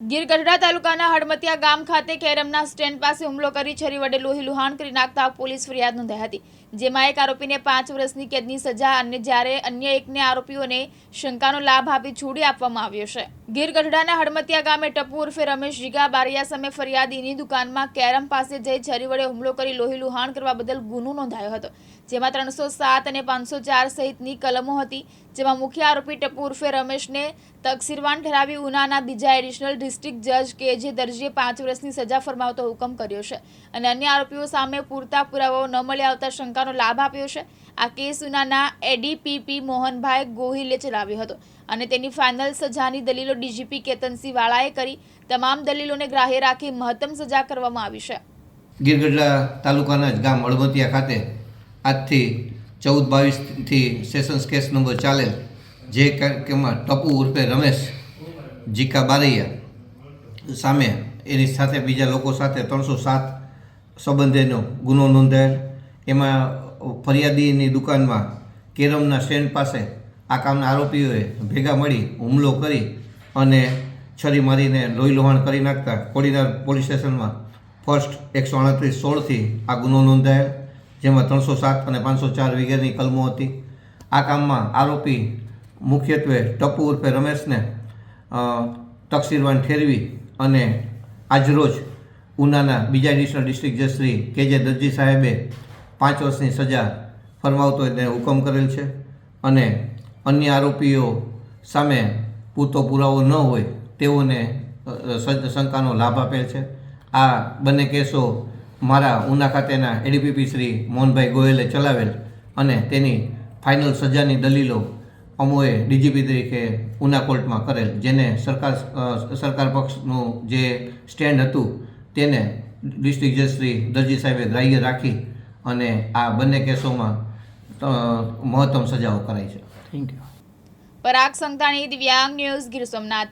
ગીર ગઢડા તાલુકાના હડમતિયા ગામ ખાતે કેરમના સ્ટેન્ડ પાસે હુમલો કરી છરી વડે લોહી લુહાણ કરી નાખતા પોલીસ ફરિયાદ નોંધાઈ હતી, જેમાં એક આરોપીને 5 વર્ષની કેદની સજા અને જ્યારે અન્ય એકને આરોપીઓને શંકાનો લાભ આપી છોડી આપવામાં આવ્યો છે। ગીર ગઢડાના હડમતિયા ગામે ટપુ ઉર્ફે રમેશ જીગા બારિયા સામે ફરિયાદીની દુકાનમાં કેરમ પાસે જઈ છરી વડે હુમલો કરી લોહી લુહાણ કરવા બદલ ગુનો નોંધાયો હતો, જેમાં 307 અને 504 સહિતની કલમો હતી, જેમાં મુખ્ય આરોપી ટપુ ઉર્ફે રમેશને તકસીરવાન ઠરાવી ઉનાના બીજા એડિશનલ ડિસ્ટ્રિક્ટ જજ કે.જે. દરજીએ 5 વર્ષની સજા ફરમાવતો હુકમ કર્યો છે અને અન્ય આરોપીઓ સામે પૂરતા પુરાવાઓ ન મળી આવતા શંકાનો લાભ આપ્યો છે। આ કેસ ઉનાના એડીપીપી મોહનભાઈ ગોહિલે ચલાવ્યો હતો અને તેની ફાઇનલ સજાની દલીલો ડીજીપી કેતનસિંહ વાળાએ કરી તમામ દલીલોને ગ્રાહ્ય રાખી મહત્તમ સજા કરવામાં આવી છે। ગીર ગઢડા તાલુકાના જ ગામ હળમતિયા ખાતે આજથી 14-22થી સેશન્સ કેસ નંબર ચાલેલ, જે કેસમાં ટપુ ઉર્ફે રમેશ જીકા બારૈયા સામે એની સાથે બીજા લોકો સાથે 307 સંબંધેનો ગુનો નોંધાયેલ। એમાં ફરિયાદીની દુકાનમાં કેરમના સ્ટેન્ડ પાસે આ કામના આરોપીઓએ ભેગા મળી હુમલો કરી અને છરી મારીને લોહી લોહાણ કરી નાખતા કોડીનાર પોલીસ સ્ટેશનમાં ફર્સ્ટ 138-16થી આ ગુનો નોંધાયેલ, જેમાં 307 અને 504 વગેરેની કલમો હતી। આ કામમાં આરોપી મુખ્યત્વે ટપુ ઉર્ફે રમેશને તકસીરવાન ઠેરવી અને આજરોજ ઉનાના બીજા એડિશનલ ડિસ્ટ્રિક્ટ જજ શ્રી કે.જે. દરજી સાહેબે 5 વર્ષની સજા ફરમાવતો એને હુકમ કરેલ છે અને અન્ય આરોપીઓ સામે પૂરતો પુરાવો ન હોય તેઓને શંકાનો લાભ આપેલ છે। આ બંને કેસો મારા ઉના ખાતેના એડીપીપી શ્રી મોહનભાઈ ગોયલે ચલાવેલ અને તેની ફાઇનલ સજાની દલીલો અમોએ ડીજીપી તરીકે ઉના કોર્ટમાં કરેલ, જેને સરકાર પક્ષનું જે સ્ટેન્ડ હતું તેને ડિસ્ટ્રિક્ટ જજ શ્રી દરજી સાહેબે ગ્રાહ્ય રાખી અને આ બંને કેસોમાં મહત્તમ સજાઓ કરાઈ છે। Thank you. પરાગ સંતાણી, દિવ્યાંગ ન્યૂઝ, ગીર સોમનાથ।